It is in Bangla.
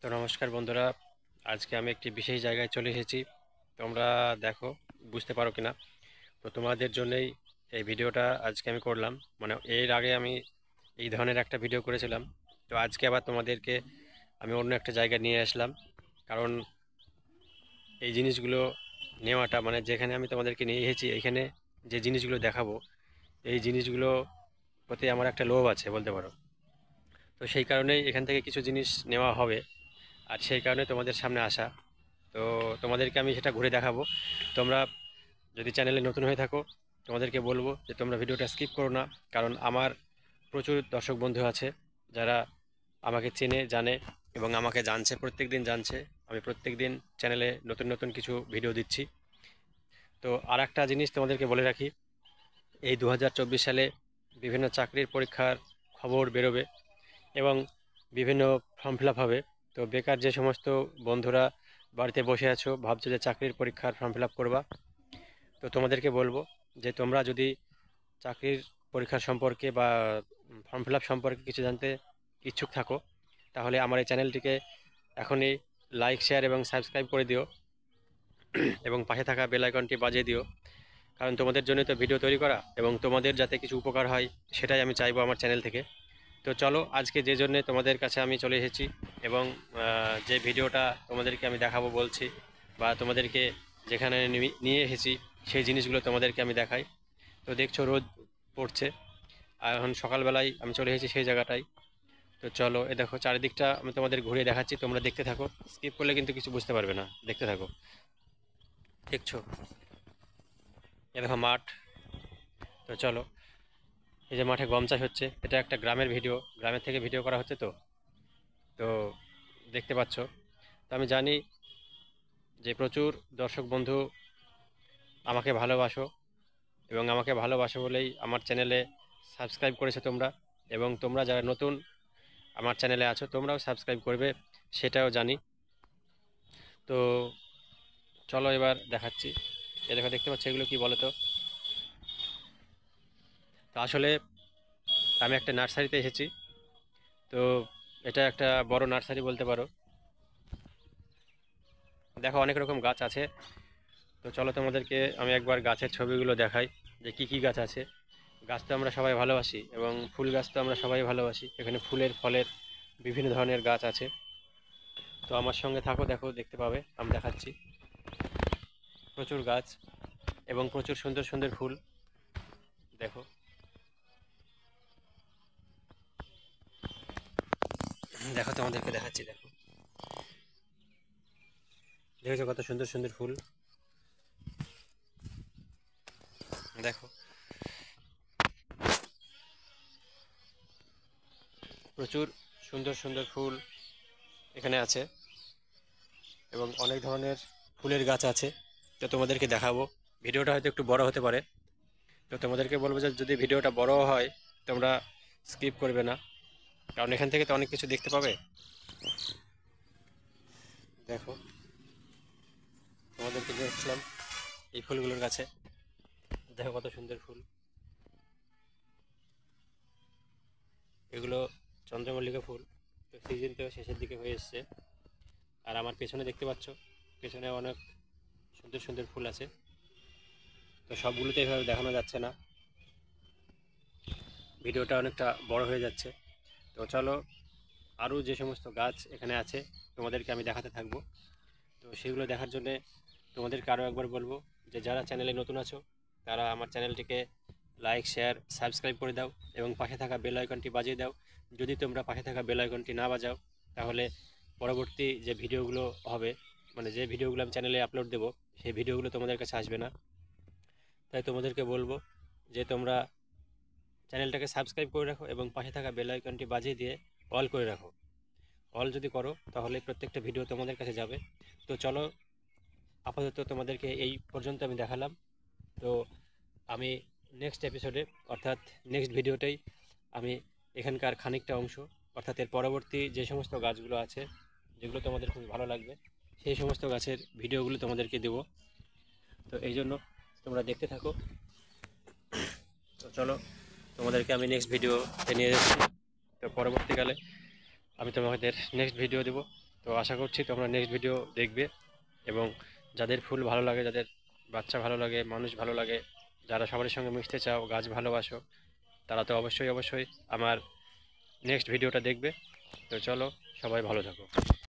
তো নমস্কার বন্ধুরা, আজকে আমি একটি বিশেষ জায়গায় চলে এসেছি। তোমরা দেখো, বুঝতে পারো কিনা। তো তোমাদের জন্যই এই ভিডিওটা আজকে আমি করলাম। মানে এর আগে আমি এই ধরনের একটা ভিডিও করেছিলাম। তো আজকে আবার তোমাদেরকে আমি অন্য একটা জায়গায় নিয়ে আসলাম। কারণ এই জিনিসগুলো নেওয়াটা, মানে যেখানে আমি তোমাদেরকে নিয়ে এসেছি, এখানে যে জিনিসগুলো দেখাবো, এই জিনিসগুলো প্রতি আমার একটা লোভ আছে বলতে পারো। তো সেই কারণেই এখান থেকে কিছু জিনিস নেওয়া হবে, আর সেই কারণে তোমাদের সামনে আসা। তো তোমাদেরকে আমি সেটা ঘুরে দেখাবো। তোমরা যদি চ্যানেলে নতুন হয়ে থাকো, তোমাদেরকে বলবো যে তোমরা ভিডিওটা স্কিপ করো না। কারণ আমার প্রচুর দর্শক বন্ধু আছে যারা আমাকে চেনে, জানে এবং আমাকে জানছে, প্রত্যেক দিন জানছে। আমি প্রত্যেক দিন চ্যানেলে নতুন নতুন কিছু ভিডিও দিচ্ছি। তো আর একটা জিনিস তোমাদেরকে বলে রাখি, এই 2024 সালে বিভিন্ন চাকরির পরীক্ষার খবর বেরোবে এবং বিভিন্ন ফর্ম ফিল আপ হবে। তো বেকার যে সমস্ত বন্ধুরা বাড়িতে বসে আছো, ভাবছো যে চাকরির পরীক্ষার ফর্ম ফিল আপ করবা, তো তোমাদেরকে বলবো যে তোমরা যদি চাকরির পরীক্ষার সম্পর্কে বা ফর্ম ফিল আপ সম্পর্কে কিছু জানতে ইচ্ছুক থাকো, তাহলে আমার এই চ্যানেলটিকে এখনই লাইক, শেয়ার এবং সাবস্ক্রাইব করে দিও এবং পাশে থাকা বেল আইকনটি বাজিয়ে দিও। কারণ তোমাদের জন্য তো ভিডিও তৈরি করা, এবং তোমাদের যাতে কিছু উপকার হয় সেটাই আমি চাইবো আমার চ্যানেল থেকে। তো চলো, আজকে যে জন্যে তোমাদের কাছে আমি চলে এসেছি এবং যে ভিডিওটা তোমাদেরকে আমি দেখাবো বলছি, বা তোমাদেরকে যেখানে নিয়ে এসেছি সেই জিনিসগুলো তোমাদেরকে আমি দেখাই। তো দেখছো রোদ পড়ছে, আর এখন সকালবেলায় আমি চলে এসেছি সেই জায়গাটায়। তো চলো, এ দেখো চারিদিকটা আমি তোমাদের ঘুরিয়ে দেখাচ্ছি, তোমরা দেখতে থাকো। স্কিপ করলে কিন্তু কিছু বুঝতে পারবে না, দেখতে থাকো। দেখছো, এ দেখো মাঠ। তো চলো, এই যে মাঠে গম চাষ হচ্ছে, এটা একটা গ্রামের ভিডিও, গ্রামের থেকে ভিডিও করা হচ্ছে। তো তো দেখতে পাচ্ছ। তো আমি জানি যে প্রচুর দর্শক বন্ধু আমাকে ভালোবাসো, এবং আমাকে ভালোবাসো বলেই আমার চ্যানেলে সাবস্ক্রাইব করেছো তোমরা। এবং তোমরা যারা নতুন আমার চ্যানেলে আছো, তোমরাও সাবস্ক্রাইব করবে, সেটাও জানি। তো চলো এবার দেখাচ্ছি। এ দেখো, দেখতে পাচ্ছ এগুলো কি বলো তো? তো আসলে আমি একটা নার্সারিতে এসেছি। তো এটা একটা বড় নার্সারি বলতে পারো। দেখো অনেক রকম গাছ আছে। তো চলো তোমাদেরকে আমি একবার গাছের ছবিগুলো দেখাই, যে কি কি গাছ আছে। গাছ তো আমরা সবাই ভালোবাসি, এবং ফুল গাছ তো আমরা সবাই ভালোবাসি। এখানে ফুলের, ফলের বিভিন্ন ধরনের গাছ আছে। তো আমার সঙ্গে থাকো, দেখো, দেখতে পাবে, আমি দেখাচ্ছি। প্রচুর গাছ এবং প্রচুর সুন্দর সুন্দর ফুল। দেখো, দেখো তোমাদেরকে দেখাচ্ছি। দেখো, দেখেছো কত সুন্দর সুন্দর ফুল? দেখো, প্রচুর সুন্দর সুন্দর ফুল এখানে আছে, এবং অনেক ধরনের ফুলের গাছ আছে। তো তোমাদেরকে দেখাবো। ভিডিওটা হয়তো একটু বড় হতে পারে। তো তোমাদেরকে বলবো যে যদি ভিডিওটা বড় হয়, তোমরা স্কিপ করবে না, কারণ এখান থেকে তো অনেক কিছু দেখতে পাবে। দেখো, তোমাদেরকে দেখছিলাম এই ফুলগুলোর কাছে। দেখো কত সুন্দর ফুল। এগুলো চন্দ্রমল্লিকা ফুল। তো সিজন তো শেষের দিকে হয়ে এসছে। আর আমার পেছনে দেখতে পাচ্ছ, পেছনে অনেক সুন্দর সুন্দর ফুল আছে। তো সবগুলোতে এভাবে দেখানো যাচ্ছে না, ভিডিওটা অনেকটা বড় হয়ে যাচ্ছে। তো চলো, আরও যে সমস্ত গাছ এখানে আছে তোমাদেরকে আমি দেখাতে থাকবো। তো সেগুলো দেখার জন্যে তোমাদেরকে আরও একবার বলবো যে যারা চ্যানেলে নতুন আছো, তারা আমার চ্যানেলটিকে লাইক, শেয়ার, সাবস্ক্রাইব করে দাও এবং পাশে থাকা বেল আইকনটি বাজিয়ে দাও। যদি তোমরা পাশে থাকা বেল আইকনটি না বাজাও, তাহলে পরবর্তী যে ভিডিওগুলো হবে, মানে যে ভিডিওগুলো আমি চ্যানেলে আপলোড দেবো, সেই ভিডিওগুলো তোমাদের কাছে আসবে না। তাই তোমাদেরকে বলবো যে তোমরা চ্যানেলটাকে সাবস্ক্রাইব করে রাখো এবং পাশে থাকা বেল আইকনটি বাজিয়ে দিয়ে অল করে রাখো। অল যদি করো, তাহলে প্রত্যেকটা ভিডিও তোমাদের কাছে যাবে। তো চলো, আপাতত তোমাদেরকে এই পর্যন্ত আমি দেখালাম। তো আমি নেক্সট এপিসোডে, অর্থাৎ নেক্সট ভিডিওতেই আমি এখানকার খানিকটা অংশ, অর্থাৎ এর পরবর্তী যে সমস্ত গাছগুলো আছে, যেগুলো তোমাদের খুব ভালো লাগবে, সেই সমস্ত গাছের ভিডিওগুলো তোমাদেরকে দেবো। তো এই জন্য তোমরা দেখতে থাকো। তো চলো, তোমাদেরকে আমি নেক্সট ভিডিওতে নিয়ে যাচ্ছি। তো পরবর্তীকালে আমি তোমাদের নেক্সট ভিডিও দেবো। তো আশা করছি তোমরা নেক্সট ভিডিও দেখবে, এবং যাদের ফুল ভালো লাগে, যাদের বাচ্চা ভালো লাগে, মানুষ ভালো লাগে, যারা সবার সঙ্গে মিশতে চাও, গাছ ভালোবাসো, তারা তো অবশ্যই অবশ্যই আমার নেক্সট ভিডিওটা দেখবে। তো চলো, সবাই ভালো থাকো।